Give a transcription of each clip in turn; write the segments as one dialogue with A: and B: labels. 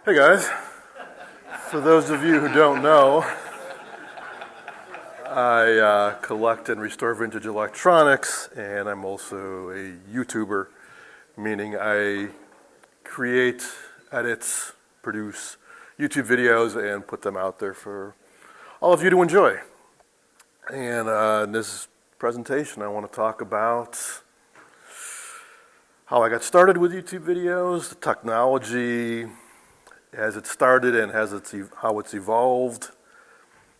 A: Hey guys, for those of you who don't know, I collect and restore vintage electronics, and I'm also a YouTuber, meaning I create, edit, produce YouTube videos and put them out there for all of you to enjoy. And in this presentation, I want to talk about how I got started with YouTube videos, the technology as it started and how it's evolved,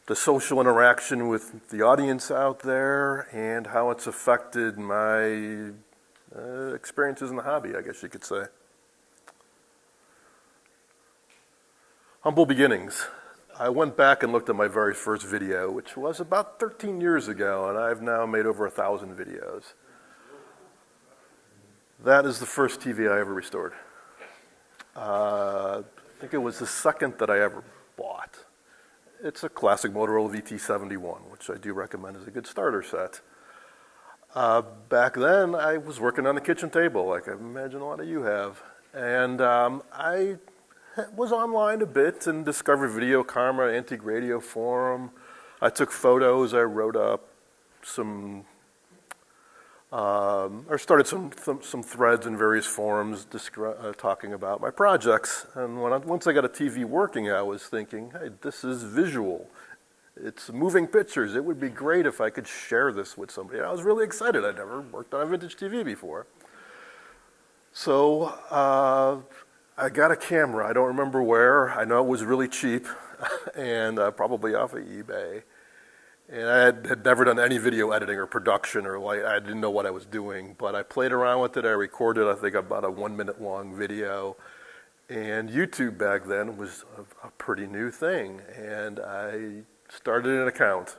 A: the social interaction with the audience out there, and how it's affected my experiences in the hobby, I guess you could say. Humble beginnings. I went back and looked at my very first video, which was about 13 years ago, and I've now made over 1,000 videos. That is the first TV I ever restored. I think it was the second that I ever bought. It's a classic Motorola VT71, which I do recommend as a good starter set. Back then, I was working on the kitchen table, like I imagine a lot of you have. And I was online a bit and discovered Video Karma, Antique Radio Forum. I took photos, I wrote up some or started some threads in various forums talking about my projects. And once I got a TV working, I was thinking, hey, this is visual. It's moving pictures. It would be great if I could share this with somebody. And I was really excited. I'd never worked on a vintage TV before. So I got a camera. I don't remember where. I know it was really cheap and probably off of eBay. And I had never done any video editing or production or I didn't know what I was doing, but I played around with it. I recorded, I think, about a 1 minute long video. And YouTube back then was a pretty new thing. And I started an account.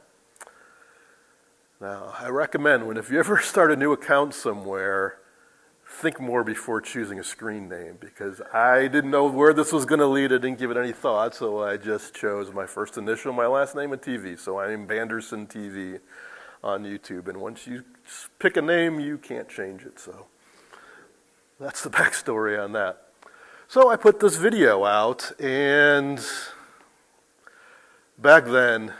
A: Now, I recommend if you ever start a new account somewhere, think more before choosing a screen name, because I didn't know where this was going to lead. I didn't give it any thought, so I just chose my first initial, my last name, and TV. So I'm Andersen TV on YouTube, and once you pick a name, you can't change it. So that's the backstory on that. So I put this video out, and back then,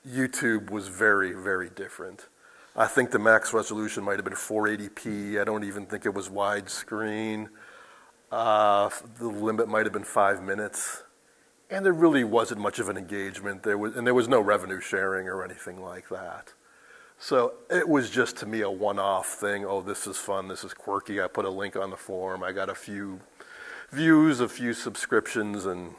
A: YouTube was very, very different. I think the max resolution might have been 480p. I don't even think it was widescreen. The limit might have been 5 minutes. And there really wasn't much of an engagement. There was no revenue sharing or anything like that. So it was just, to me, a one-off thing. Oh, this is fun. This is quirky. I put a link on the forum. I got a few views, a few subscriptions, and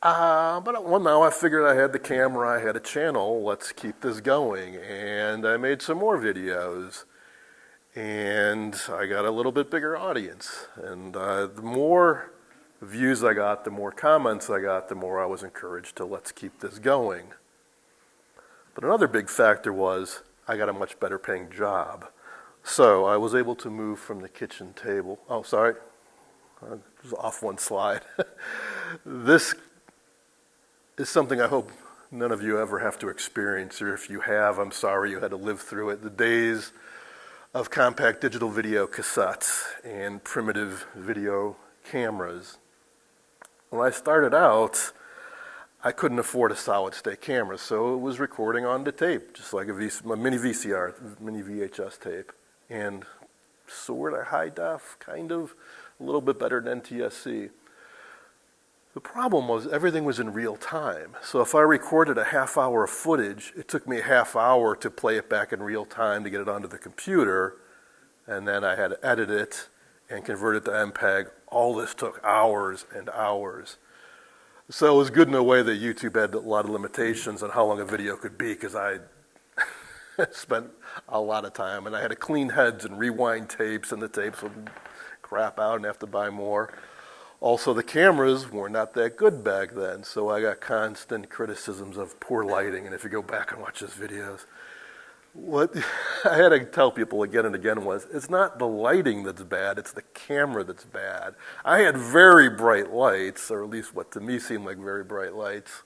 A: now I figured I had the camera, I had a channel, let's keep this going. And I made some more videos. And I got a little bit bigger audience. And the more views I got, the more comments I got, the more I was encouraged to let's keep this going. But another big factor was I got a much better paying job. So I was able to move from the kitchen table. Oh, sorry. I was off one slide. This is something I hope none of you ever have to experience, or if you have, I'm sorry you had to live through it. The days of compact digital video cassettes and primitive video cameras. When I started out, I couldn't afford a solid-state camera, so it was recording on the tape, just like a mini VCR, mini VHS tape, and sort of high def, kind of, a little bit better than NTSC. The problem was everything was in real time. So if I recorded a half hour of footage, it took me a half hour to play it back in real time to get it onto the computer. And then I had to edit it and convert it to MPEG. All this took hours and hours. So it was good in a way that YouTube had a lot of limitations on how long a video could be, because I spent a lot of time. And I had to clean heads and rewind tapes, and the tapes would crap out and have to buy more. Also, the cameras were not that good back then, so I got constant criticisms of poor lighting. And if you go back and watch those videos, what I had to tell people again and again was, it's not the lighting that's bad, it's the camera that's bad. I had very bright lights, or at least what to me seemed like very bright lights.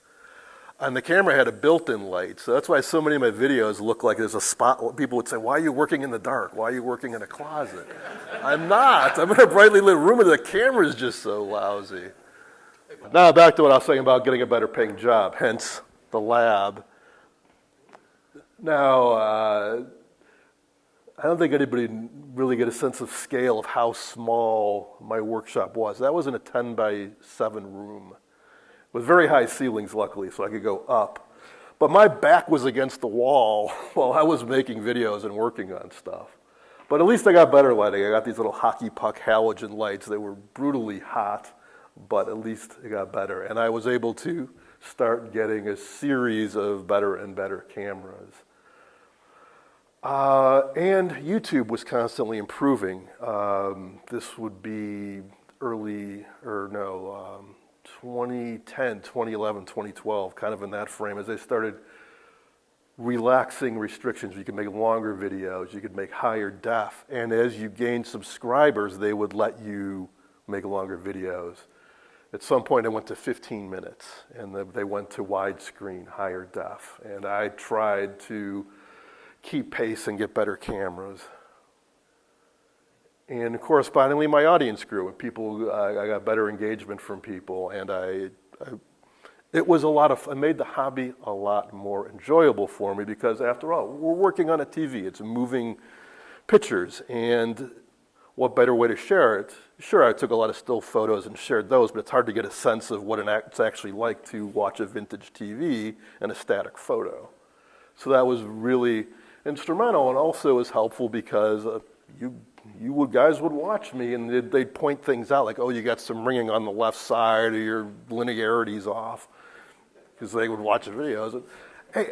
A: And the camera had a built-in light, so that's why so many of my videos look like there's a spot. People would say, why are you working in the dark? Why are you working in a closet? I'm not. I'm in a brightly lit room and the camera's just so lousy. Now back to what I was saying about getting a better paying job, hence the lab. Now, I don't think anybody really get a sense of scale of how small my workshop was. That was in a 10 by 7 room with very high ceilings, luckily, so I could go up. But my back was against the wall while I was making videos and working on stuff. But at least I got better lighting. I got these little hockey puck halogen lights. They were brutally hot, but at least it got better. And I was able to start getting a series of better and better cameras. And YouTube was constantly improving. This would be 2010, 2011, 2012, kind of in that frame, as they started relaxing restrictions. You could make longer videos, you could make higher def, and as you gained subscribers, they would let you make longer videos. At some point, I went to 15 minutes, and they went to widescreen, higher def, and I tried to keep pace and get better cameras. And correspondingly, my audience grew. And I got better engagement from people, and it was a lot of. I made the hobby a lot more enjoyable for me because, after all, we're working on a TV. It's moving pictures, and what better way to share it? Sure, I took a lot of still photos and shared those, but it's hard to get a sense of what it's actually like to watch a vintage TV and a static photo. So that was really instrumental, and also was helpful because guys would watch me and they'd point things out like, oh, you got some ringing on the left side or your linearity's off, because they would watch the videos. And, hey,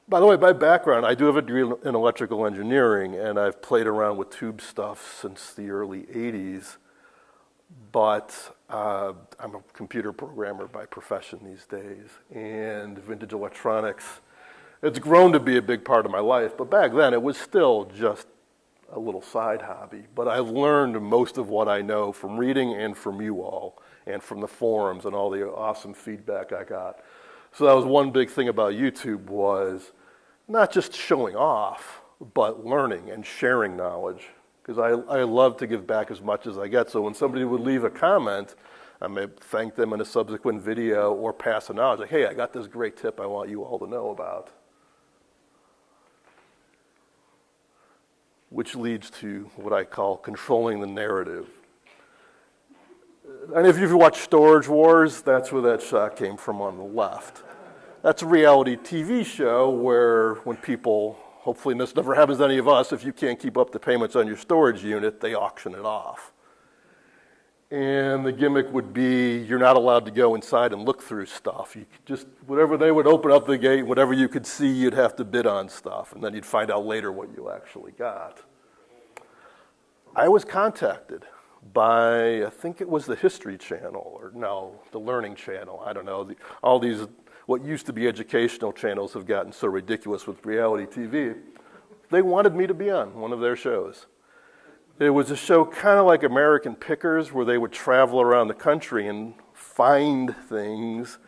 A: by the way, my background, I do have a degree in electrical engineering, and I've played around with tube stuff since the early 80s, but I'm a computer programmer by profession these days, and vintage electronics, it's grown to be a big part of my life, but back then it was still just a little side hobby. But I've learned most of what I know from reading and from you all, and from the forums and all the awesome feedback I got. So that was one big thing about YouTube, was not just showing off, but learning and sharing knowledge. Because I love to give back as much as I get. So when somebody would leave a comment, I may thank them in a subsequent video or pass a knowledge. Like, hey, I got this great tip I want you all to know about. Which leads to what I call controlling the narrative. And if you've watched Storage Wars, that's where that shot came from on the left. That's a reality TV show where when people, hopefully this never happens to any of us, if you can't keep up the payments on your storage unit, they auction it off. And the gimmick would be you're not allowed to go inside and look through stuff. You could just, whatever they would open up the gate, whatever you could see, you'd have to bid on stuff. And then you'd find out later what you actually got. I was contacted by, I think it was the History Channel, or no, the Learning Channel. I don't know. All these, what used to be educational channels have gotten so ridiculous with reality TV. They wanted me to be on one of their shows. It was a show kind of like American Pickers, where they would travel around the country and find things,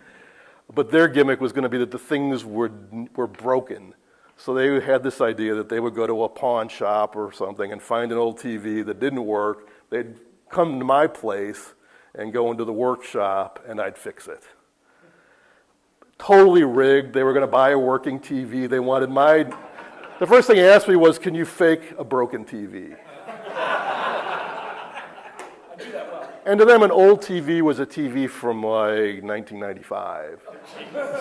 A: but their gimmick was going to be that the things were broken. So they had this idea that they would go to a pawn shop or something and find an old TV that didn't work. They'd come to my place and go into the workshop, and I'd fix it. Totally rigged. They were going to buy a working TV. They wanted the first thing he asked me was, can you fake a broken TV? And to them, an old TV was a TV from like 1995.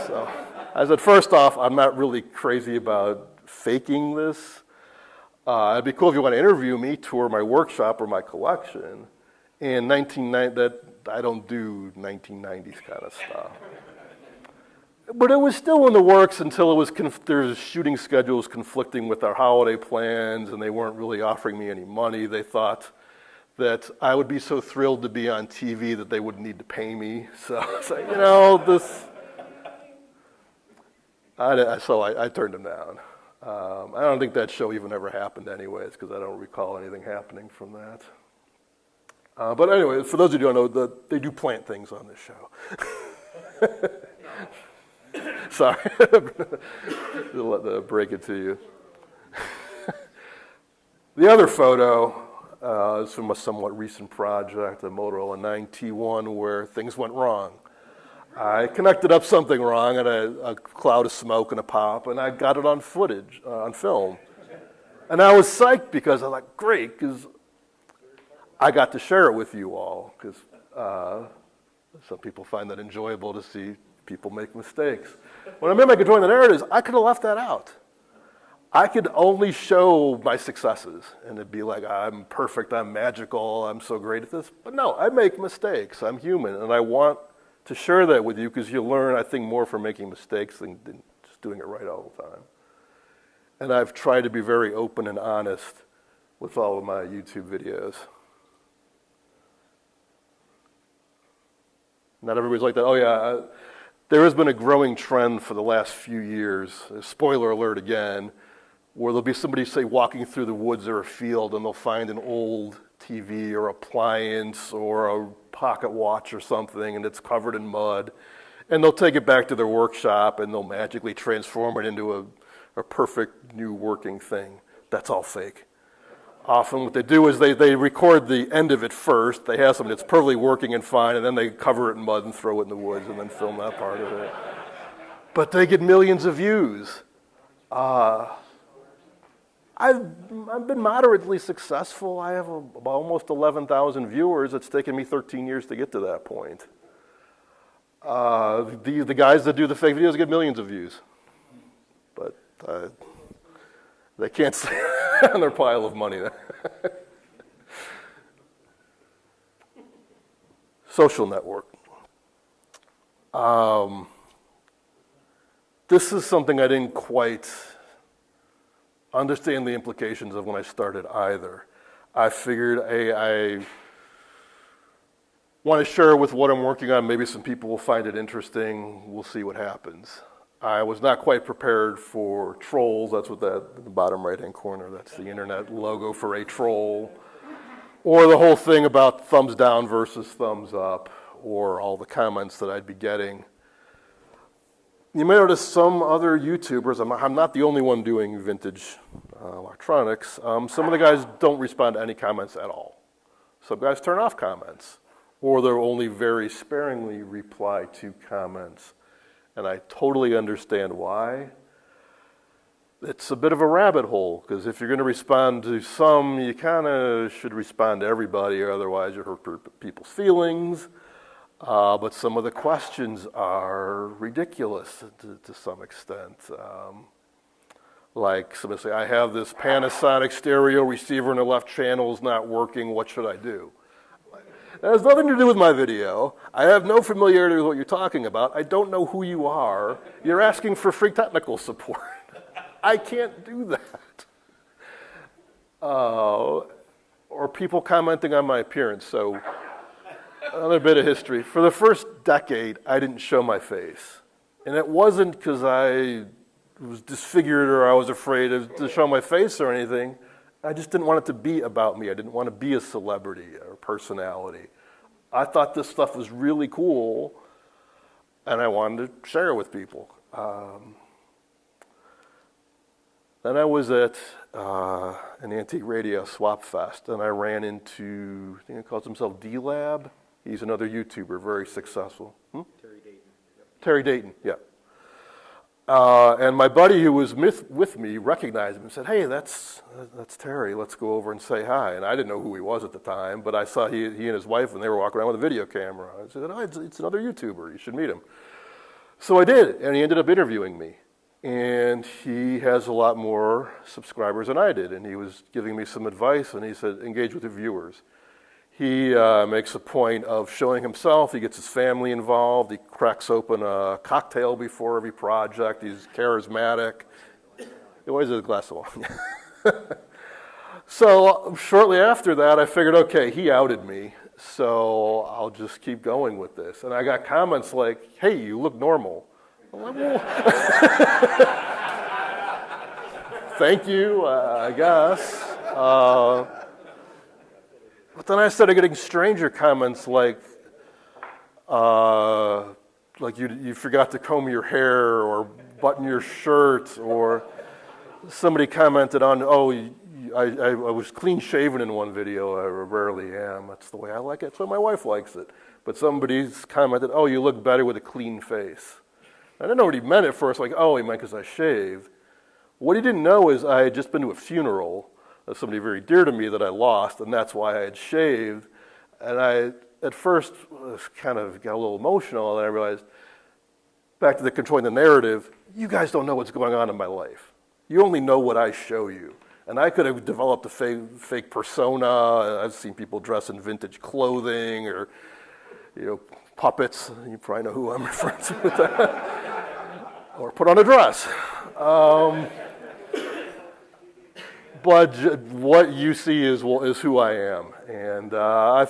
A: So I said, first off, I'm not really crazy about faking this. It'd be cool if you want to interview me, tour my workshop or my collection. And I don't do 1990s kind of stuff. But it was still in the works until it was there's shooting schedules conflicting with our holiday plans, and they weren't really offering me any money. They thought that I would be so thrilled to be on TV that they wouldn't need to pay me. So I turned them down. I don't think that show even ever happened anyways, because I don't recall anything happening from that. But anyway, for those of you who don't know, they do plant things on this show. Sorry. Break it to you. The other photo is from a somewhat recent project, a Motorola 9T1, where things went wrong. I connected up something wrong, and a cloud of smoke and a pop, and I got it on footage, on film. And I was psyched because I was like, great, because I got to share it with you all, because some people find that enjoyable to see people make mistakes. When I made my Controlling the Narratives, I could have left that out. I could only show my successes, and it'd be like, I'm perfect, I'm magical, I'm so great at this. But no, I make mistakes, I'm human, and I want to share that with you because you learn, I think, more from making mistakes than just doing it right all the time. And I've tried to be very open and honest with all of my YouTube videos. Not everybody's like that. Oh yeah, there has been a growing trend for the last few years, spoiler alert again, where there'll be somebody, say, walking through the woods or a field, and they'll find an old TV or appliance or a pocket watch or something, and it's covered in mud, and they'll take it back to their workshop, and they'll magically transform it into a perfect new working thing. That's all fake. Often what they do is they record the end of it first. They have something that's perfectly working and fine, and then they cover it in mud and throw it in the woods and then film that part of it. But they get millions of views. I've been moderately successful. I have about almost 11,000 viewers. It's taken me 13 years to get to that point. The guys that do the fake videos get millions of views. But they can't stay on their pile of money there. Social network. This is something I didn't quite understand the implications of when I started either. I figured I want to share with what I'm working on. Maybe some people will find it interesting. We'll see what happens. I was not quite prepared for trolls. That's what that in the bottom right-hand corner, that's the internet logo for a troll. Or the whole thing about thumbs down versus thumbs up, or all the comments that I'd be getting. You may notice some other YouTubers, I'm not the only one doing vintage electronics, some of the guys don't respond to any comments at all. Some guys turn off comments, or they'll only very sparingly reply to comments. And I totally understand why. It's a bit of a rabbit hole, because if you're going to respond to some, you kind of should respond to everybody, or otherwise you hurt people's feelings. But some of the questions are ridiculous to some extent. Like somebody say, I have this Panasonic stereo receiver and the left channel is not working, what should I do? That has nothing to do with my video. I have no familiarity with what you're talking about. I don't know who you are. You're asking for free technical support. I can't do that. Or people commenting on my appearance. So another bit of history. For the first decade, I didn't show my face. And it wasn't because I was disfigured or I was afraid to show my face or anything. I just didn't want it to be about me. I didn't want to be a celebrity or personality. I thought this stuff was really cool, and I wanted to share it with people. Then I was at an antique radio swap fest, and I ran into, I think he calls himself D-Lab. He's another YouTuber, very successful.
B: Terry Dayton. Yep.
A: Terry Dayton, yeah. And my buddy who was with me recognized him and said, hey, that's Terry, let's go over and say hi. And I didn't know who he was at the time, but I saw he and his wife, and they were walking around with a video camera. I said, oh, it's another YouTuber, you should meet him. So I did, and he ended up interviewing me. And he has a lot more subscribers than I did, and he was giving me some advice, and he said, engage with the viewers. He makes a point of showing himself. He gets his family involved. He cracks open a cocktail before every project. He's charismatic. He always has a glass of wine. So shortly after that, I figured, okay, he outed me, so I'll just keep going with this. And I got comments like, hey, you look normal. I'm like, well, thank you, I guess. But then I started getting stranger comments like, like you forgot to comb your hair or button your shirt, or somebody commented on, oh, I was clean shaven in one video. I rarely am. That's the way I like it. So my wife likes it. But somebody's commented, oh, you look better with a clean face. I didn't know what he meant at first, like, oh, he meant because I shaved. What he didn't know is I had just been to a funeral of somebody very dear to me that I lost, and that's why I had shaved. And I, at first, was kind of got a little emotional, and I realized, back to the controlling the narrative, you guys don't know what's going on in my life. You only know what I show you. And I could have developed a fake persona. I've seen people dress in vintage clothing or, puppets. You probably know who I'm referring to with that. Or put on a dress. But what you see is who I am. And I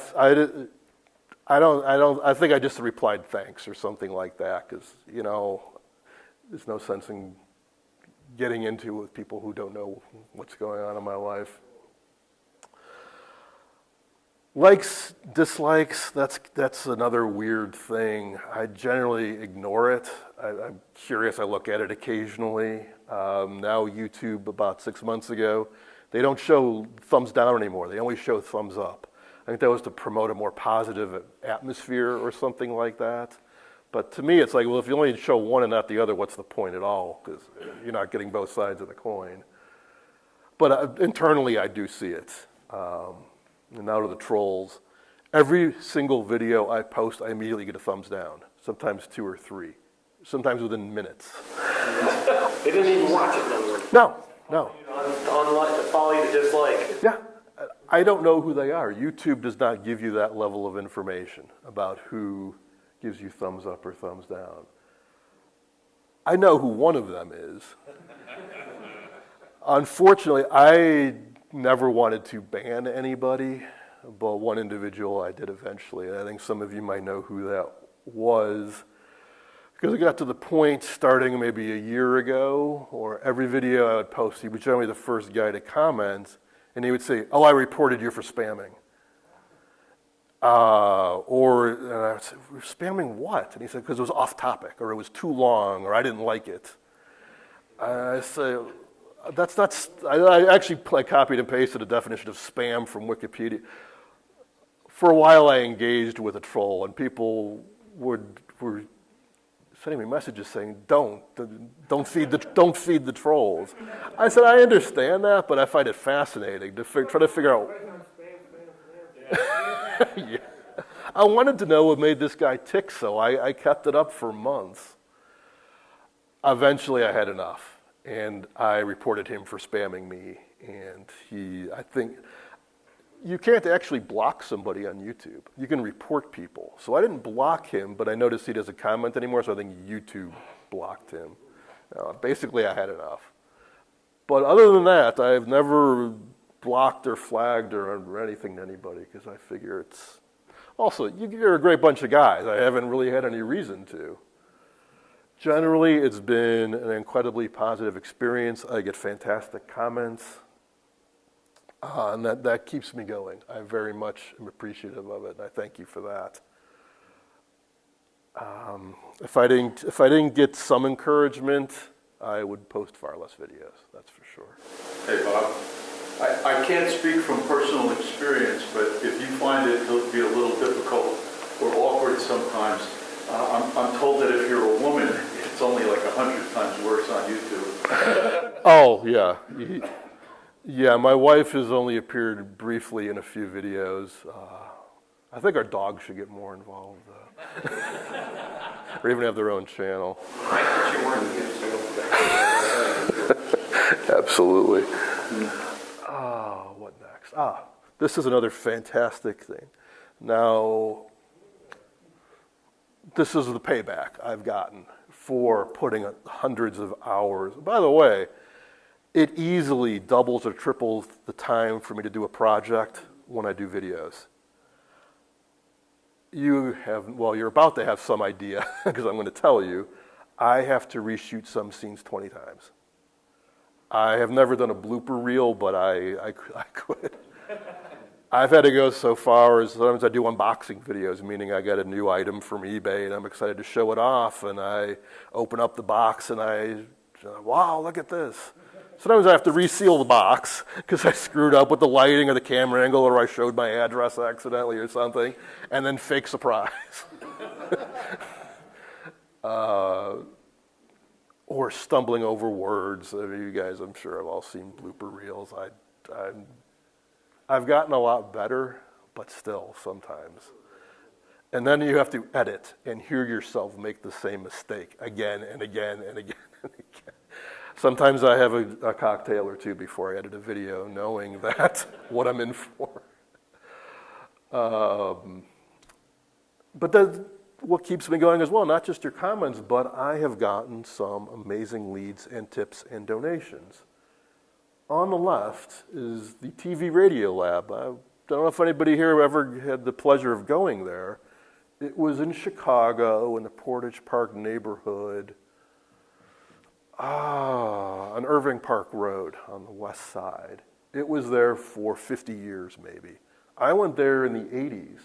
A: think I just replied thanks or something like that, because, there's no sense in getting into with people who don't know what's going on in my life. Likes, dislikes, that's another weird thing. I generally ignore it. I'm curious, I look at it occasionally. Now YouTube, about 6 months ago, they don't show thumbs down anymore. They only show thumbs up. I think that was to promote a more positive atmosphere or something like that. But to me, it's like, well, if you only show one and not the other, what's the point at all? Because you're not getting both sides of the coin. But internally, I do see it. And now to the trolls. Every single video I post, I immediately get a thumbs down, sometimes 2 or 3, sometimes within minutes.
B: They didn't even watch it,
A: No.
B: On follow you to dislike.
A: Yeah. I don't know who they are. YouTube does not give you that level of information about who gives you thumbs up or thumbs down. I know who one of them is. Unfortunately, I never wanted to ban anybody, but one individual I did eventually. And I think some of you might know who that was, because it got to the point starting maybe a year ago, or every video I would post, he was generally the first guy to comment, and he would say, oh, I reported you for spamming. And I would say, spamming what? And he said, because it was off topic, or it was too long, or I didn't like it. I say, that's not, I actually copied and pasted a definition of spam from Wikipedia. For a while I engaged with a troll, and people were sending me messages saying, don't feed the trolls. I said, I understand that, but I find it fascinating to try to figure out. Yeah. I wanted to know what made this guy tick, so I kept it up for months. Eventually I had enough, and I reported him for spamming me, and I think, you can't actually block somebody on YouTube. You can report people. So I didn't block him, but I noticed he doesn't comment anymore, so I think YouTube blocked him. Basically, I had enough. But other than that, I've never blocked or flagged or anything to anybody, because I figure it's... Also, you're a great bunch of guys. I haven't really had any reason to. Generally, it's been an incredibly positive experience. I get fantastic comments. And that keeps me going. I very much am appreciative of it, and I thank you for that. If I didn't get some encouragement, I would post far less videos, that's for sure.
C: Hey, Bob. I can't speak from personal experience, but if you find it to be a little difficult or awkward sometimes, I'm told that if you're a woman, it's only like 100 times worse on YouTube.
A: Oh, yeah. Yeah, my wife has only appeared briefly in a few videos. I think our dogs should get more involved, or even have their own channel. Absolutely. What next? This is another fantastic thing. Now, this is the payback I've gotten for putting hundreds of hours. By the way, it easily doubles or triples the time for me to do a project when I do videos. You're about to have some idea, because I'm going to tell you, I have to reshoot some scenes 20 times. I have never done a blooper reel, but I could. I've had to go so far as sometimes I do unboxing videos, meaning I get a new item from eBay and I'm excited to show it off, and I open up the box and wow, look at this. Sometimes I have to reseal the box because I screwed up with the lighting or the camera angle, or I showed my address accidentally or something, and then fake surprise. Or stumbling over words. I mean, you guys, I'm sure, have all seen blooper reels. I've gotten a lot better, but still, sometimes. And then you have to edit and hear yourself make the same mistake again and again and again and again. Sometimes I have a cocktail or two before I edit a video, knowing that what I'm in for. But what keeps me going as well, not just your comments, but I have gotten some amazing leads and tips and donations. On the left is the TV Radio Lab. I don't know if anybody here ever had the pleasure of going there. It was in Chicago in the Portage Park neighborhood, on Irving Park Road on the west side. It was there for 50 years maybe. I went there in the 80s.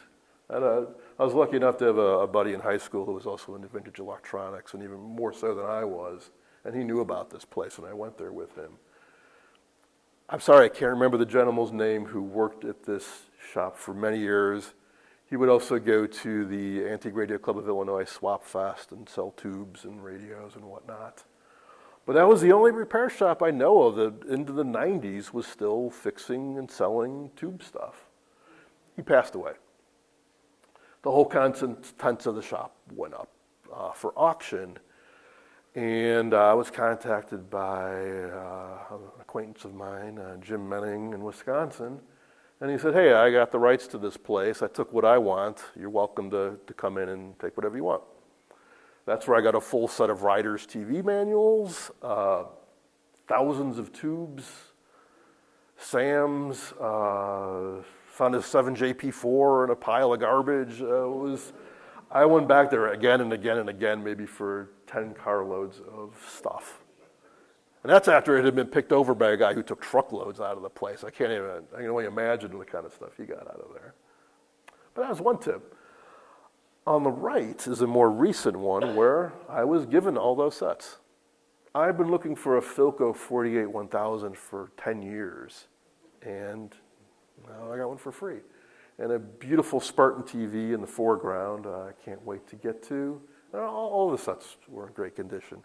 A: I was lucky enough to have a buddy in high school who was also into vintage electronics, and even more so than I was, and he knew about this place, and I went there with him. I'm sorry, I can't remember the gentleman's name who worked at this shop for many years. He would also go to the Antique Radio Club of Illinois Swap Fest and sell tubes and radios and whatnot. But that was the only repair shop I know of that into the 90s was still fixing and selling tube stuff. He passed away. The whole contents of the shop went up for auction, and I was contacted by an acquaintance of mine, Jim Menning in Wisconsin, and he said, hey, I got the rights to this place. I took what I want. You're welcome to come in and take whatever you want. That's where I got a full set of Riders TV manuals, thousands of tubes, SAMs, found a 7JP4 in a pile of garbage. I went back there again and again and again, maybe for 10 carloads of stuff. And that's after it had been picked over by a guy who took truckloads out of the place. I can only imagine the kind of stuff he got out of there. But that was one tip. On the right is a more recent one where I was given all those sets. I've been looking for a Philco 48-1000 for 10 years, and now I got one for free. And a beautiful Spartan TV in the foreground I can't wait to get to. All the sets were in great condition.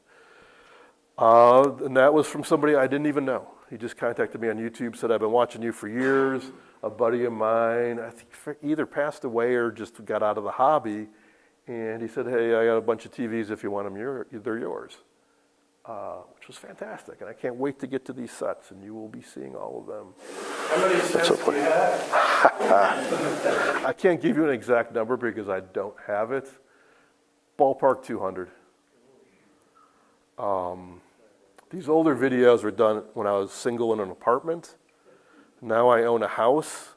A: And that was from somebody I didn't even know. He just contacted me on YouTube, said, I've been watching you for years. A buddy of mine, I think either passed away or just got out of the hobby. And he said, hey, I got a bunch of TVs. If you want them, they're yours. Which was fantastic. And I can't wait to get to these sets, and you will be seeing all of them.
B: How many sets do you have?
A: I can't give you an exact number because I don't have it. Ballpark 200. These older videos were done when I was single in an apartment. Now I own a house,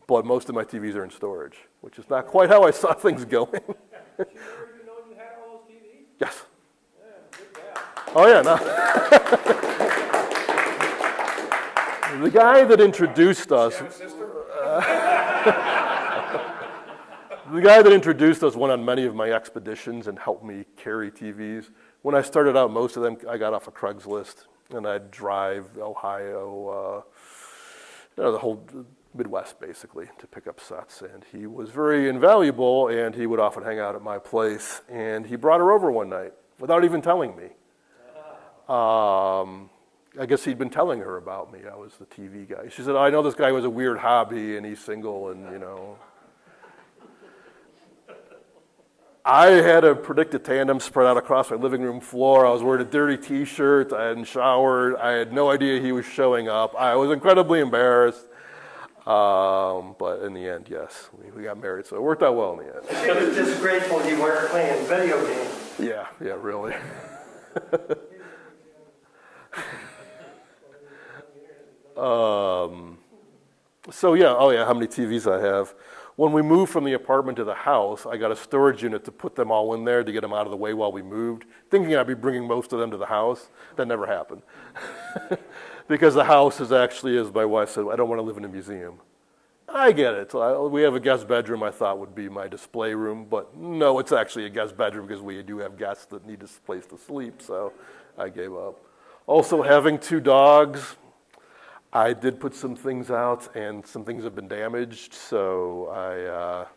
A: but most of my TVs are in storage, which is not quite how I saw things going.
B: Did you ever even know you had all those TVs?
A: Yes.
B: Yeah, good guy.
A: Oh, yeah, no. The guy that introduced us, went on many of my expeditions and helped me carry TVs. When I started out, most of them I got off of Craigslist, and I'd drive Ohio, the whole Midwest basically, to pick up sets. And he was very invaluable, and he would often hang out at my place. And he brought her over one night without even telling me. I guess he'd been telling her about me. I was the TV guy. She said, I know this guy was a weird hobby, and he's single, and I had a predicted tandem spread out across my living room floor. I was wearing a dirty T-shirt. I hadn't showered. I had no idea he was showing up. I was incredibly embarrassed. But in the end, yes, we got married, so it worked out well in the end.
B: She was just grateful you weren't playing video games.
A: Yeah, really. How many TVs I have. When we moved from the apartment to the house, I got a storage unit to put them all in there to get them out of the way while we moved, thinking I'd be bringing most of them to the house. That never happened. Because the house is actually, as my wife said, I don't want to live in a museum. I get it. We have a guest bedroom I thought would be my display room, but no, it's actually a guest bedroom because we do have guests that need a place to sleep, so I gave up. Also, having 2 dogs, I did put some things out, and some things have been damaged, so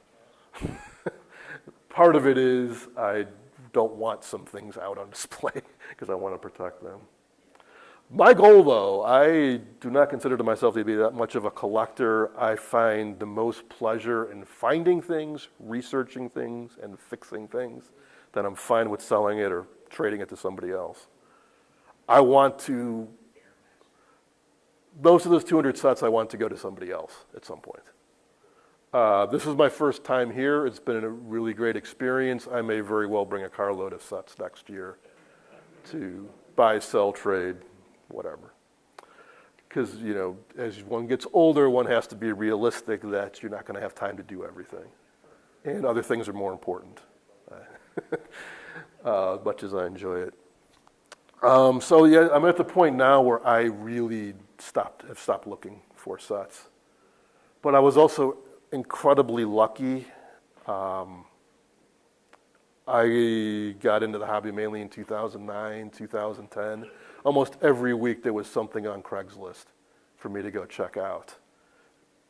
A: part of it is I don't want some things out on display because I want to protect them. My goal, though, I do not consider myself to be that much of a collector. I find the most pleasure in finding things, researching things, and fixing things. Then I'm fine with selling it or trading it to somebody else. I want to, most of those 200 sets, I want to go to somebody else at some point. This is my first time here. It's been a really great experience. I may very well bring a carload of sets next year to buy, sell, trade, whatever. Because, you know, as one gets older, one has to be realistic that you're not going to have time to do everything. And other things are more important, as much as I enjoy it. So yeah, I'm at the point now where I really have stopped looking for sets. But I was also incredibly lucky. I got into the hobby mainly in 2009, 2010. Almost every week there was something on Craigslist for me to go check out.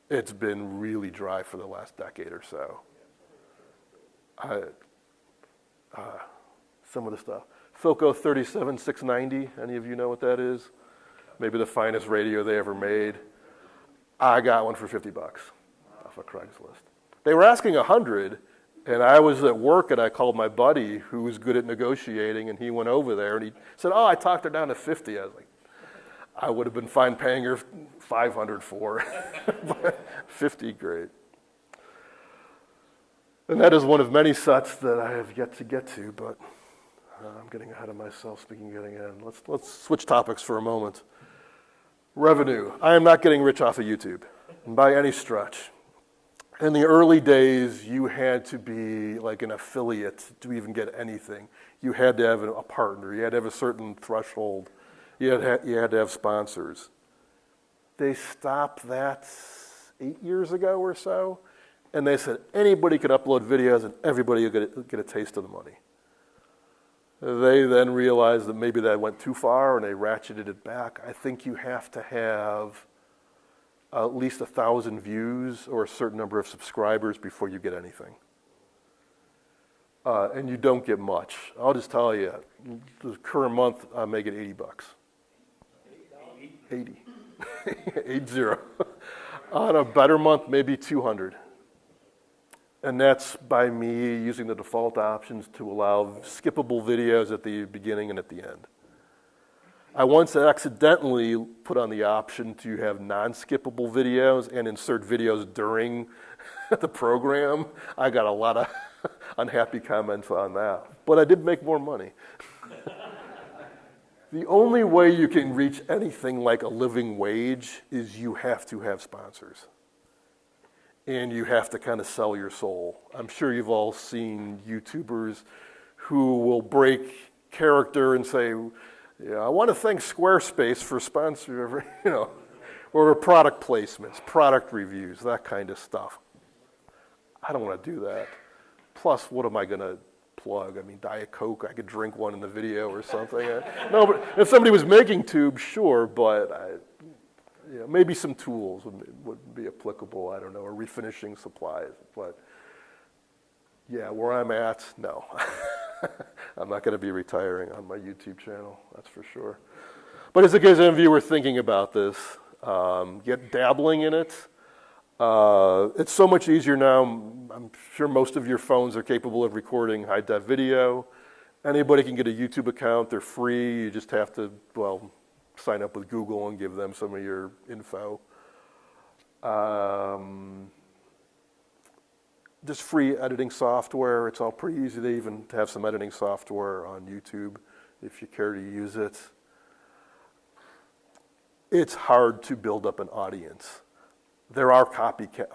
A: It's been really dry for the last decade or so. Some of the stuff. Philco 37690, any of you know what that is? Maybe the finest radio they ever made. I got one for $50 off of Craigslist. They were asking 100, and I was at work, and I called my buddy who was good at negotiating, and he went over there, and he said, oh, I talked her down to 50. I was like, I would have been fine paying her 500 for it. But 50, great. And that is one of many sets that I have yet to get to, but I'm getting ahead of myself, speaking of getting ahead. Let's switch topics for a moment. Revenue. I am not getting rich off of YouTube by any stretch. In the early days, you had to be like an affiliate to even get anything. You had to have a partner. You had to have a certain threshold. You had to have sponsors. They stopped that 8 years ago or so, and they said anybody could upload videos and everybody would get a taste of the money. They then realized that maybe that went too far, and they ratcheted it back. I think you have to have at least 1,000 views or a certain number of subscribers before you get anything. And you don't get much. I'll just tell you, the current month I'm making $80. 80. 80. On a better month, maybe 200. And that's by me using the default options to allow skippable videos at the beginning and at the end. I once accidentally put on the option to have non-skippable videos and insert videos during the program. I got a lot of unhappy comments on that. But I did make more money. The only way you can reach anything like a living wage is you have to have sponsors. And you have to kind of sell your soul. I'm sure you've all seen YouTubers who will break character and say, yeah, I want to thank Squarespace for sponsoring, or product placements, product reviews, that kind of stuff. I don't want to do that. Plus, what am I going to plug? I mean, Diet Coke, I could drink one in the video or something. No, but if somebody was making tubes, sure, but maybe some tools would be applicable, I don't know, or refinishing supplies. But yeah, where I'm at, no. I'm not going to be retiring on my YouTube channel, that's for sure. But as a case, any of you were thinking about this, get dabbling in it. It's so much easier now. I'm sure most of your phones are capable of recording high-def video. Anybody can get a YouTube account. They're free. You just have to, sign up with Google and give them some of your info. Just free editing software. It's all pretty easy to even have some editing software on YouTube if you care to use it. It's hard to build up an audience. There are copycats.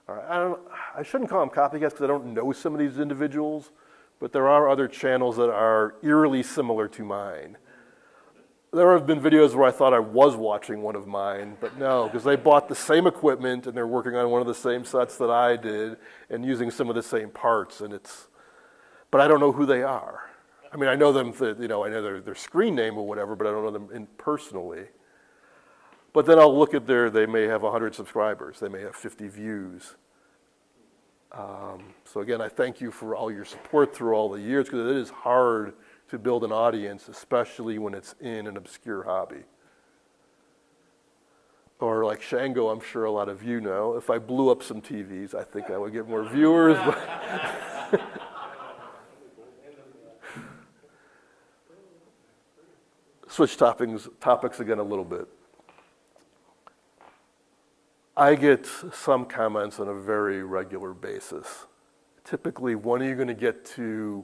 A: I shouldn't call them copycats because I don't know some of these individuals, but there are other channels that are eerily similar to mine. There have been videos where I thought I was watching one of mine, but no, because they bought the same equipment and they're working on one of the same sets that I did and using some of the same parts, but I don't know who they are. I mean, I know them, I know their screen name or whatever, but I don't know them personally. But then I'll look at they may have 100 subscribers, they may have 50 views. So again, I thank you for all your support through all the years, because it is hard to build an audience, especially when it's in an obscure hobby. Or like Shango, I'm sure a lot of you know, if I blew up some TVs, I think I would get more viewers. Switch topics again a little bit. I get some comments on a very regular basis. Typically, when are you going to get to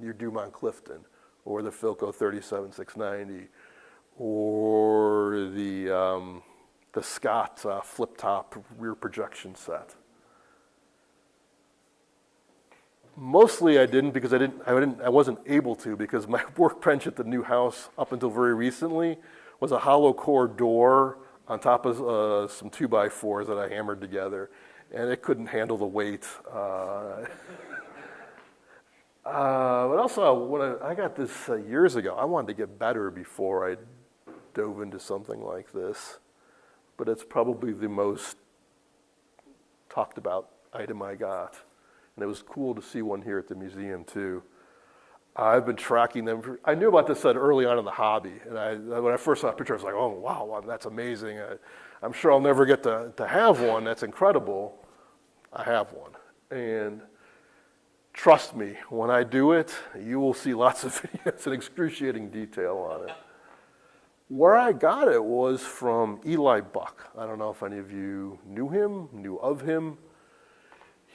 A: your Dumont Clifton, or the Philco 37690, or the Scott flip-top rear projection set? Mostly I didn't, because I wasn't able to, because my workbench at the new house up until very recently was a hollow core door on top of some 2x4s that I hammered together, and it couldn't handle the weight. But also, when I got this years ago, I wanted to get better before I dove into something like this. But it's probably the most talked about item I got. And it was cool to see one here at the museum, too. I've been tracking them. I knew about this set early on in the hobby. And when I first saw a picture, I was like, oh, wow, that's amazing. I'm sure I'll never get to have one. That's incredible. I have one. And trust me, when I do it, you will see lots of videos in excruciating detail on it. Where I got it was from Eli Buck. I don't know if any of you knew of him.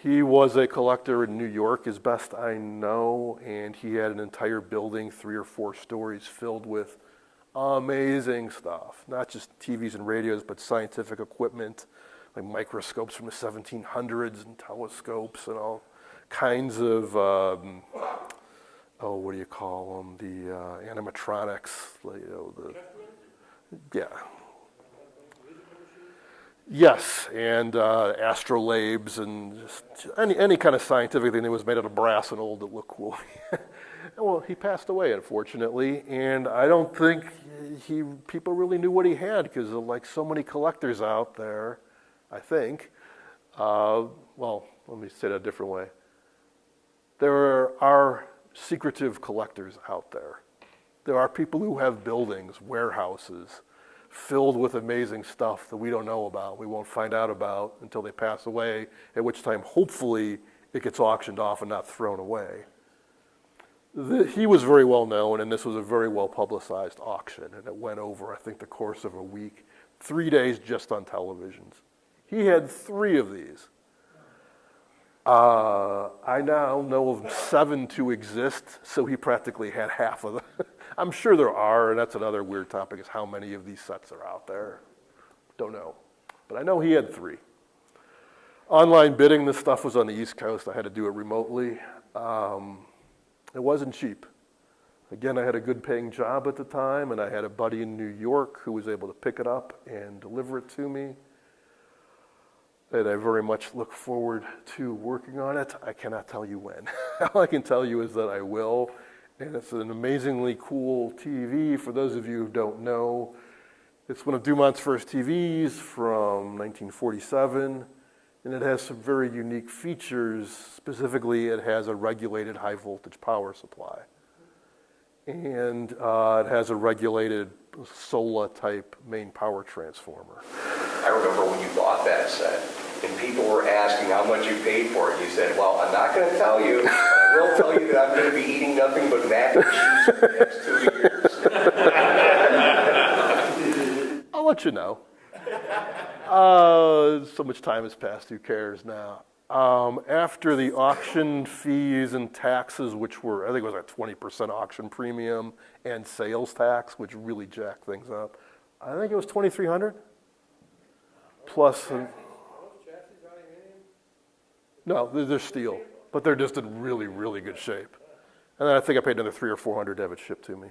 A: He was a collector in New York, as best I know, and he had an entire building, 3 or 4 stories, filled with amazing stuff. Not just TVs and radios, but scientific equipment, like microscopes from the 1700s and telescopes and all kinds of, what do you call them? The animatronics, yeah. Yes, and astrolabes and just any kind of scientific thing that was made out of brass and old that looked cool. Well, he passed away, unfortunately, and I don't think people really knew what he had, because like so many collectors out there, I think. Well, let me say that a different way. There are secretive collectors out there. There are people who have buildings, warehouses, filled with amazing stuff that we don't know about, we won't find out about until they pass away, at which time hopefully it gets auctioned off and not thrown away. He was very well known, and this was a very well publicized auction, and it went over, I think, the course of a week, 3 days just on televisions. He had 3 of these. I now know of 7 to exist, so he practically had half of them. I'm sure there are, and that's another weird topic, is how many of these sets are out there. Don't know. But I know he had 3. Online bidding, this stuff was on the East Coast. I had to do it remotely. It wasn't cheap. Again, I had a good paying job at the time, and I had a buddy in New York who was able to pick it up and deliver it to me. And I very much look forward to working on it. I cannot tell you when. All I can tell you is that I will. And it's an amazingly cool TV. For those of you who don't know, it's one of Dumont's first TVs from 1947. And it has some very unique features. Specifically, it has a regulated high voltage power supply. And it has a regulated SOLA type main power transformer.
D: I remember when you bought that set, and people were asking how much you paid for it. You said, well, I'm not going to tell you, but I will tell you that I'm going to be eating nothing but mac and cheese for the next 2 years.
A: I'll let you know. So much time has passed, who cares now? After the auction fees and taxes, which were, I think it was a 20% auction premium, and sales tax, which really jacked things up, I think it was $2,300. Plus, no, they're steel, but they're just in really, really good shape. And then I think I paid another $300 or $400 to have it shipped to me.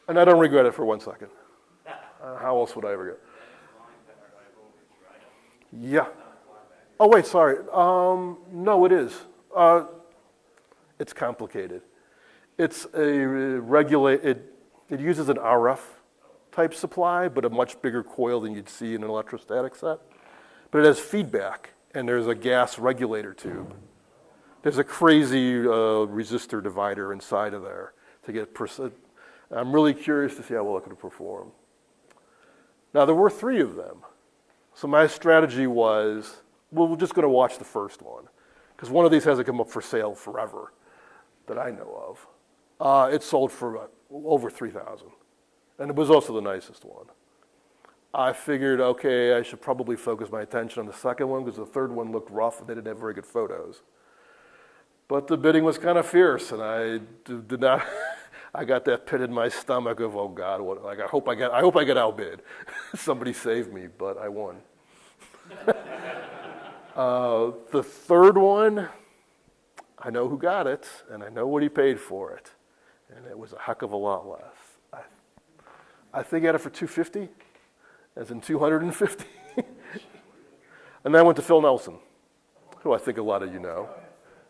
A: And I don't regret it for 1 second. How else would I ever get? Yeah. Oh, wait, sorry. No, it is. It's complicated. It's it uses an RF type supply, but a much bigger coil than you'd see in an electrostatic set. But it has feedback, and there's a gas regulator tube. There's a crazy resistor divider inside of there to get I'm really curious to see how well it could perform. Now, there were 3 of them. So my strategy was, well, we're just going to watch the first one, because one of these hasn't come up for sale forever that I know of. It sold for over $3,000, and it was also the nicest one. I figured, okay, I should probably focus my attention on the second one, because the third one looked rough and they didn't have very good photos. But the bidding was kind of fierce, and I did not. I got that pit in my stomach of, oh God, what? Like I hope I get outbid. Somebody save me, but I won. The third one, I know who got it, and I know what he paid for it, and it was a heck of a lot less. I think I got it for $250, as in 250. And then I went to Phil Nelson, who I think a lot of you know,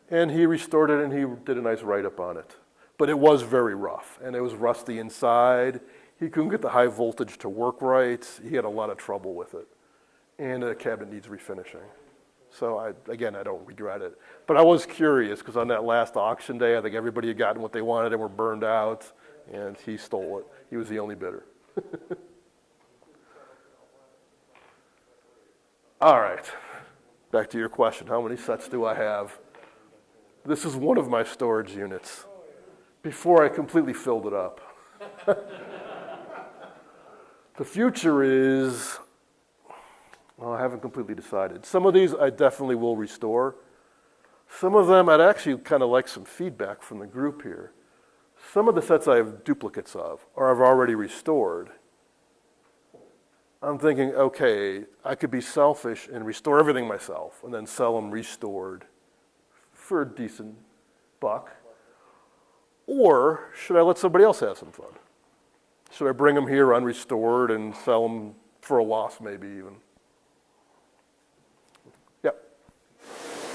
A: and he restored it, and he did a nice write-up on it. But it was very rough, and it was rusty inside. He couldn't get the high voltage to work right. He had a lot of trouble with it. And the cabinet needs refinishing. So, I don't regret it. But I was curious, because on that last auction day, I think everybody had gotten what they wanted and were burned out, and he stole it. He was the only bidder. All right, back to your question. How many sets do I have? This is one of my storage units, before I completely filled it up. The future is, well, I haven't completely decided. Some of these I definitely will restore. Some of them I'd actually kind of like some feedback from the group here. Some of the sets I have duplicates of, or I've already restored. I'm thinking, okay, I could be selfish and restore everything myself, and then sell them restored for a decent buck. Or should I let somebody else have some fun? Should I bring them here unrestored and sell them for a loss, maybe even? Yep.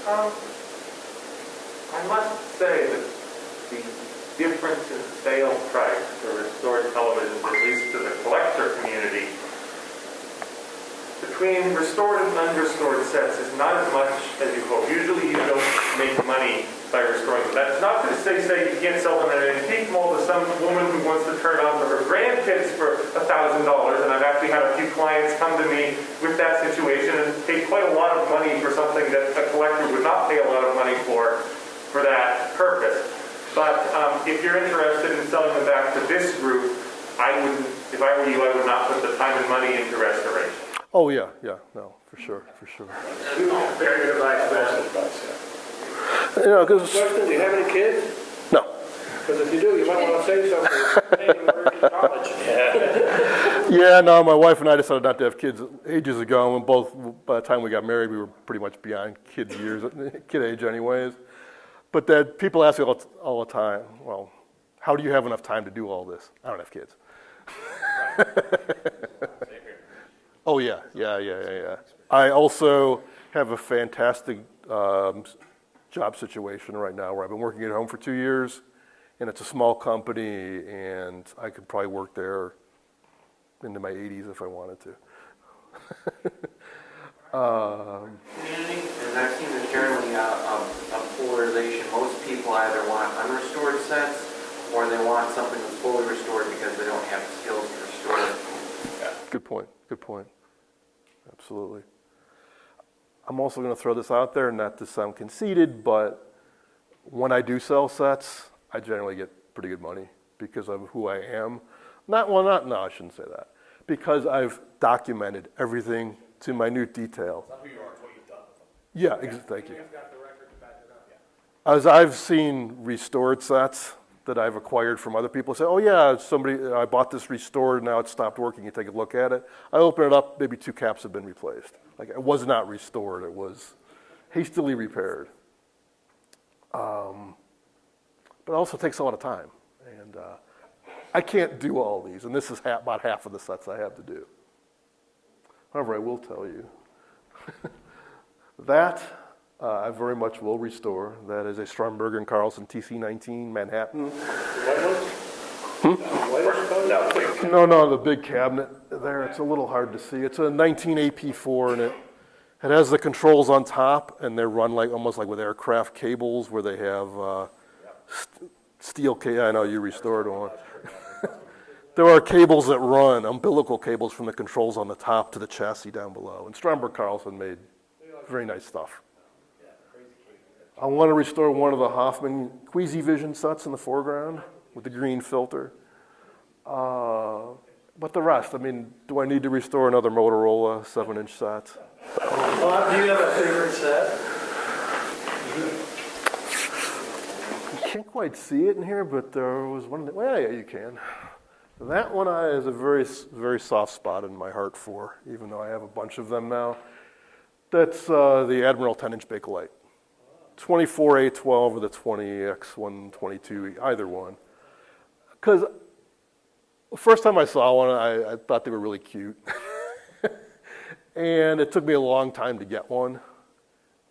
E: I must say that the difference in sale price for restored televisions, at least to the collector community, between restored and unrestored sets is not as much as you hope. Usually you don't make money by restoring them. That's not to say you can't sell them at an antique mall to some woman who wants to turn on to her grandkids for $1,000, and I've actually had a few clients come to me with that situation and pay quite a lot of money for something that a collector would not pay a lot of money for that purpose. But if you're interested in selling them back to this group, if I were you, I would not put the time and money into restoration.
A: Oh, yeah, no, for sure.
B: Very good advice.
A: You know, because
B: Question, do you have any kids?
A: no.
B: Because if you do, you might want to say something. Hey, we're in college.
A: Yeah, no, my wife and I decided not to have kids ages ago, and both, by the time we got married, we were pretty much beyond kid age anyways. But that people ask me all the time, well, how do you have enough time to do all this? I don't have kids. Oh, yeah. I also have a fantastic job situation right now where I've been working at home for 2 years, and it's a small company, and I could probably work there into my 80s if I wanted to.
F: Community, and I've seen there's generally a polarization. Most people either want unrestored sets or they want something that's fully restored because they don't have the skills to restore it.
A: Good point. Absolutely. I'm also going to throw this out there, not to sound conceited, but when I do sell sets, I generally get pretty good money because of who I am. I shouldn't say that. Because I've documented everything to minute detail.
G: Not who you are, it's what you've done with them.
A: Yeah, thank you.
B: You've got the record to back it up.
A: As I've seen restored sets that I've acquired from other people say, oh yeah, I bought this restored, now it's stopped working, you take a look at it. I open it up, maybe 2 caps have been replaced. Like it was not restored, it was hastily repaired. But it also takes a lot of time. And I can't do all these, and this is about half of the sets I have to do. However, I will tell you that I very much will restore. That is a Stromberg and Carlson TC19 Manhattan. No, the big cabinet there. It's a little hard to see. It's a 19 AP4, and it has the controls on top, and they're run almost like with aircraft cables, where they have steel. I know you restored one. There are cables that run, umbilical cables from the controls on the top to the chassis down below. And Stromberg Carlson made very nice stuff. I want to restore one of the Hoffman Queasy Vision sets in the foreground with the green filter. But the rest, I mean, do I need to restore another Motorola 7-inch set?
B: Bob, do you have a favorite set?
A: You can't quite see it in here, but there was one. Well, yeah, you can. That one is a very, very soft spot in my heart for, even though I have a bunch of them now. That's the Admiral 10-inch Bakelite. 24A12 or the 20X122, either one. Because the first time I saw one, I thought they were really cute. And it took me a long time to get one.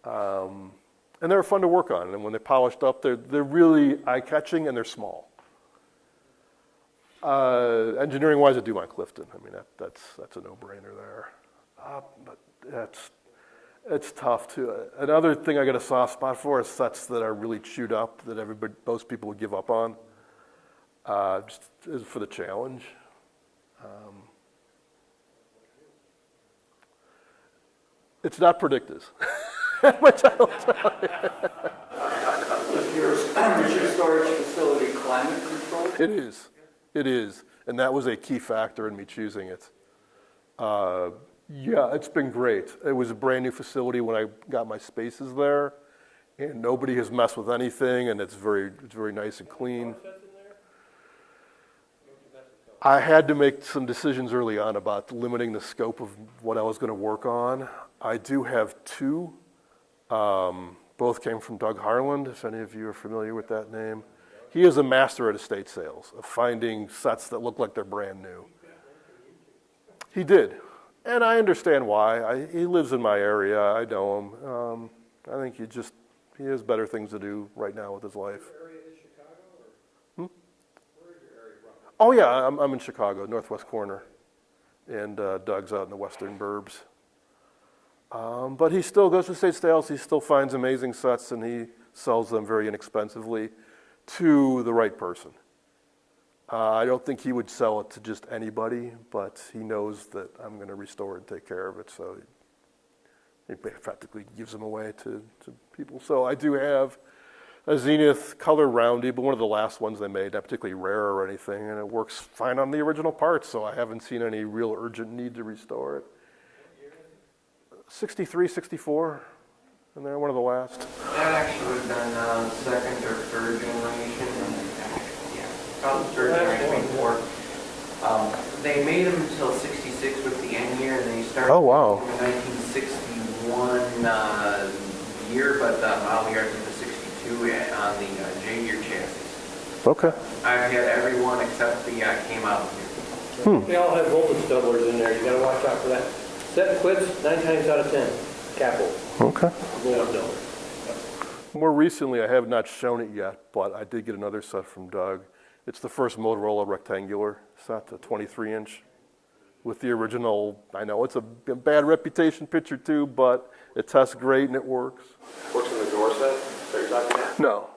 A: And they were fun to work on. And when they're polished up, they're really eye-catching and they're small. Engineering-wise, I Dumont Clifton. I mean, that's a no-brainer there. But it's tough too. Another thing I got a soft spot for is sets that are really chewed up that most people would give up on. Just for the challenge. It's not Predictus. Which I don't tell you.
B: Is your storage facility climate controlled?
A: It is, and that was a key factor in me choosing it. Yeah, it's been great. It was a brand new facility when I got my spaces there, and nobody has messed with anything, and it's very nice and clean. I had to make some decisions early on about limiting the scope of what I was going to work on. I do have two. Both came from Doug Harland, if any of you are familiar with that name. He is a master at estate sales, of finding sets that look like they're brand new. He did, and I understand why. He lives in my area. I know him. I think he has better things to do right now with his life. Oh yeah, I'm in Chicago, northwest corner, and Doug's out in the western burbs. But he still goes to estate sales. He still finds amazing sets, and he sells them very inexpensively to the right person. I don't think he would sell it to just anybody, but he knows that I'm going to restore it and take care of it, so he practically gives them away to people. So I do have a Zenith color roundy, but one of the last ones they made, not particularly rare or anything, and it works fine on the original parts, so I haven't seen any real urgent need to restore it. 63, 64, and they're one of the last.
F: That actually would have been second or third generation. Yeah, probably third generation before. They made them until 66 with the end year, and they started in the 1961 year, but the model year I think was 62 on the J year chassis.
A: Okay.
F: I've had every one except the came out here.
B: They all have voltage doublers in there. You got to watch out for that. Set quits 9 times out of 10. Capital.
A: Okay.
B: Voltage doubler.
A: More recently, I have not shown it yet, but I did get another set from Doug. It's the first Motorola rectangular set, a 23-inch, with the original. I know it's a bad reputation picture too, but it tests great and it works.
D: Works in the door set? So you're talking about?
A: No.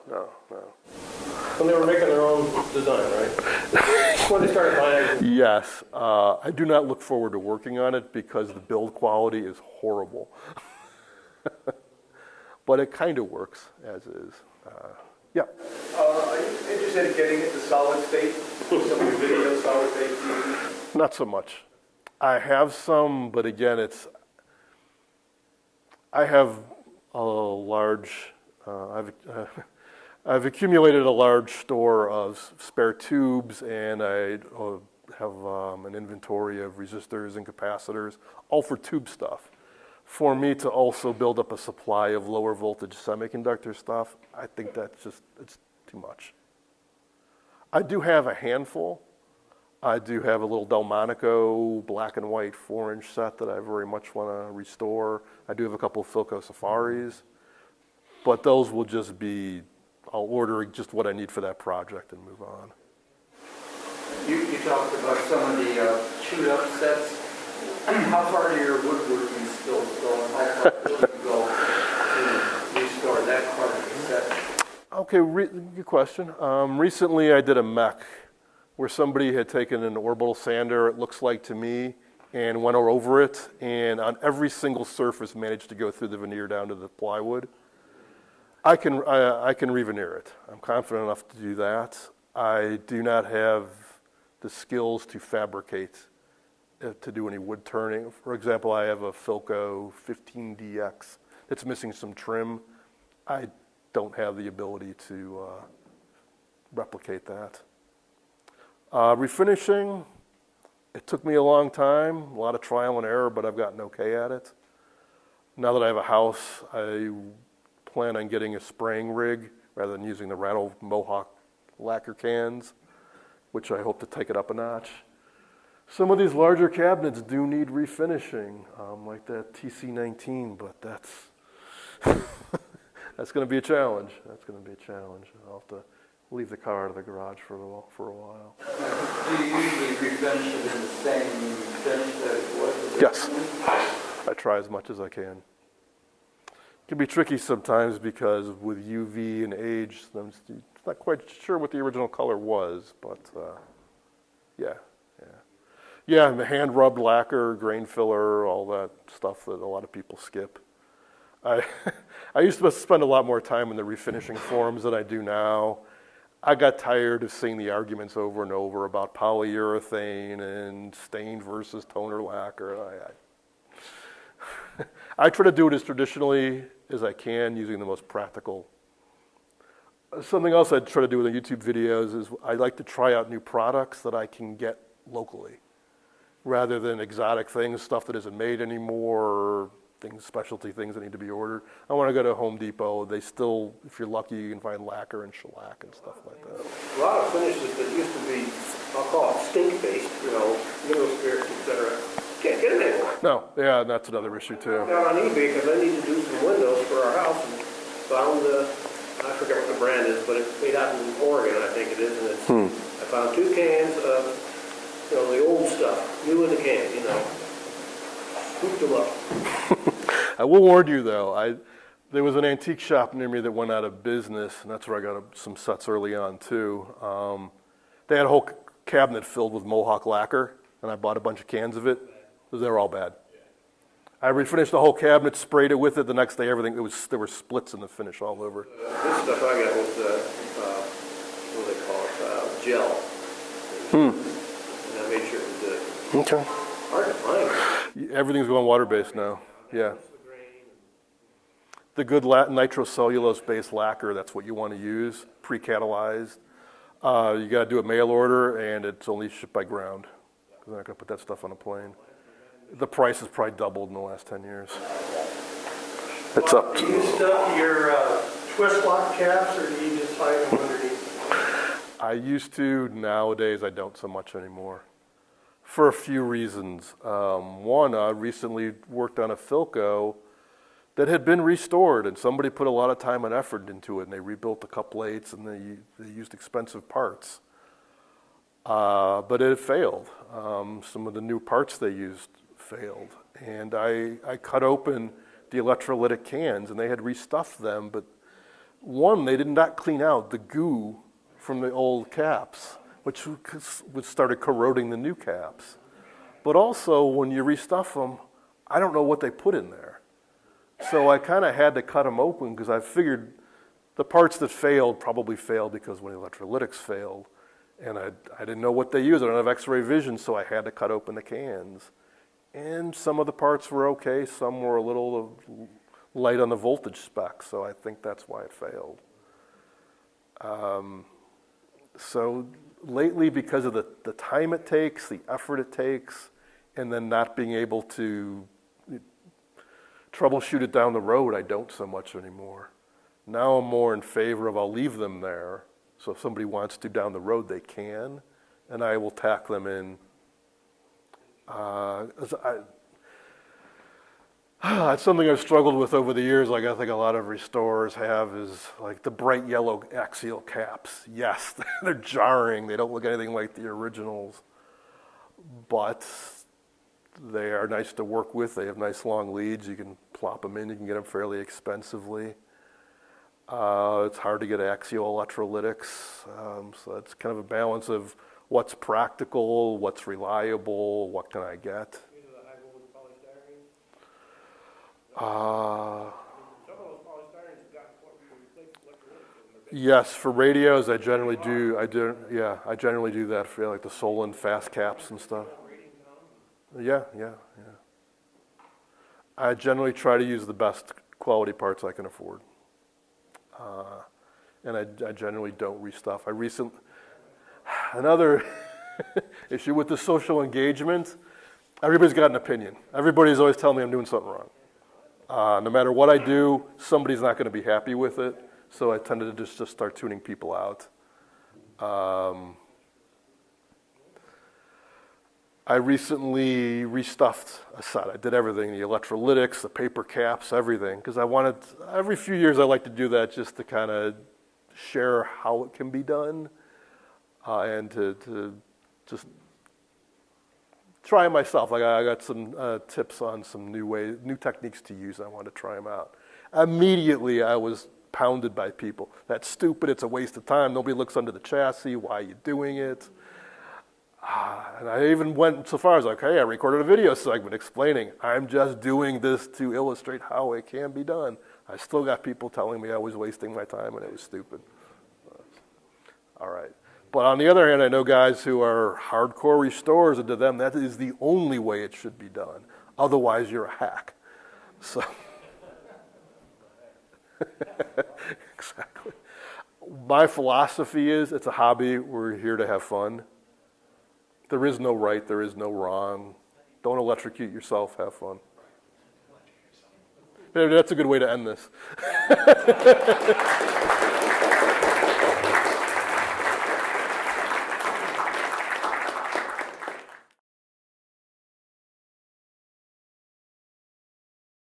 B: When they were making their own design, right? When they started buying.
A: Yes. I do not look forward to working on it because the build quality is horrible. But it kind of works as is. Yeah.
D: Are you interested in getting into solid state? Some of your videos, solid state TV?
A: Not so much. I have some, but again, I have a large, I've accumulated a large store of spare tubes, and I have an inventory of resistors and capacitors, all for tube stuff. For me to also build up a supply of lower voltage semiconductor stuff, I think it's too much. I do have a handful I do have a little Delmonico black and white 4-inch set that I very much want to restore. I do have a couple of Philco Safaris, but those will just be, I'll order just what I need for that project and move on.
H: You talked about some of the chewed up sets. How far do your woodworking skills go, and how far will you go to restore that part of the set?
A: Okay, good question. Recently I did a mech where somebody had taken an orbital sander, it looks like to me, and went over it, and on every single surface managed to go through the veneer down to the plywood. I can re-veneer it. I'm confident enough to do that. I do not have the skills to fabricate, to do any wood turning. For example, I have a Philco 15DX that's missing some trim. I don't have the ability to replicate that. Refinishing, it took me a long time, a lot of trial and error, but I've gotten okay at it. Now that I have a house, I plan on getting a spraying rig rather than using the rattle Mohawk lacquer cans, which I hope to take it up a notch. Some of these larger cabinets do need refinishing, like that TC19, but that's that's going to be a challenge. That's going to be a challenge. I'll have to leave the car out of the garage for a while.
H: Do you usually refinish it in the same finish that it was?
A: Yes. I try as much as I can. It can be tricky sometimes because with UV and age, I'm not quite sure what the original color was, but yeah, the hand-rubbed lacquer, grain filler, all that stuff that a lot of people skip. I used to spend a lot more time in the refinishing forums than I do now. I got tired of seeing the arguments over and over about polyurethane and stained versus toner lacquer. I try to do it as traditionally as I can using the most practical. Something else I try to do with the YouTube videos is I like to try out new products that I can get locally rather than exotic things, stuff that isn't made anymore, or specialty things that need to be ordered. I want to go to Home Depot. They still, if you're lucky, you can find lacquer and shellac and stuff like that.
B: A lot of finishes that used to be, I'll call it stink-based, mineral spirits, etc. Can't get them anymore.
A: No, yeah, that's another issue too.
B: I got on eBay because I need to do some windows for our house and found, I forget what the brand is, but it's made out in Oregon, I think it is, and it's, I found 2 cans of, the old stuff, new in the can, Hooked them up.
A: I will warn you though, there was an antique shop near me that went out of business, and that's where I got some sets early on too. They had a whole cabinet filled with Mohawk lacquer, and I bought a bunch of cans of it. They were all bad. I refinished the whole cabinet, sprayed it with it. The next day, there were splits in the finish all over.
B: This stuff I got was, what do they call it, gel. And I made sure it was good.
A: Okay.
B: Hard to find.
A: Everything's going water-based now. Yeah. The good nitrocellulose-based lacquer, that's what you want to use, pre-catalyzed. You got to do a mail order, and it's only shipped by ground, because they're not going to put that stuff on a plane. The price has probably doubled in the last 10 years. It's up.
I: Do you stuff your twist lock caps, or do you just hide them underneath?
A: I used to. Nowadays, I don't so much anymore. For a few reasons. One, I recently worked on a Philco that had been restored, and somebody put a lot of time and effort into it, and they rebuilt the cup plates, and they used expensive parts. But it failed. Some of the new parts they used failed. And I cut open the electrolytic cans, and they had restuffed them, but one, they did not clean out the goo from the old caps, which started corroding the new caps. But also, when you restuff them, I don't know what they put in there. So I kind of had to cut them open because I figured the parts that failed probably failed because when the electrolytics failed. And I didn't know what they used. I don't have x-ray vision, so I had to cut open the cans. And some of the parts were okay. Some were a little light on the voltage spec, so I think that's why it failed. So lately, because of the time it takes, the effort it takes, and then not being able to troubleshoot it down the road, I don't so much anymore. Now I'm more in favor of I'll leave them there, so if somebody wants to down the road, they can, and I will tack them in. It's something I've struggled with over the years, like I think a lot of restorers have, is like the bright yellow axial caps. Yes, they're jarring. They don't look anything like the originals, but they are nice to work with. They have nice long leads. You can plop them in. You can get them fairly expensively. It's hard to get axial electrolytics, so it's kind of a balance of what's practical, what's reliable, what can I get. Yes, for radios, I generally do. I generally do that for like the Solon fast caps and stuff. Yeah. I generally try to use the best quality parts I can afford, and I generally don't restuff. Another issue with the social engagement. Everybody's got an opinion. Everybody's always telling me I'm doing something wrong. No matter what I do, somebody's not going to be happy with it, so I tended to just start tuning people out. I recently restuffed a set. I did everything, the electrolytics, the paper caps, everything, because every few years I like to do that just to kind of share how it can be done, and to just try myself. Like I got some tips on some new techniques to use. I wanted to try them out. Immediately, I was pounded by people. That's stupid. It's a waste of time. Nobody looks under the chassis. Why are you doing it? And I even went so far as like, hey, I recorded a video segment explaining I'm just doing this to illustrate how it can be done. I still got people telling me I was wasting my time and it was stupid. All right. But on the other hand, I know guys who are hardcore restorers, and to them, that is the only way it should be done. Otherwise, you're a hack. So, exactly. My philosophy is, it's a hobby. We're here to have fun. There is no right. There is no wrong. Don't electrocute yourself. Have fun. Maybe that's a good way to end this.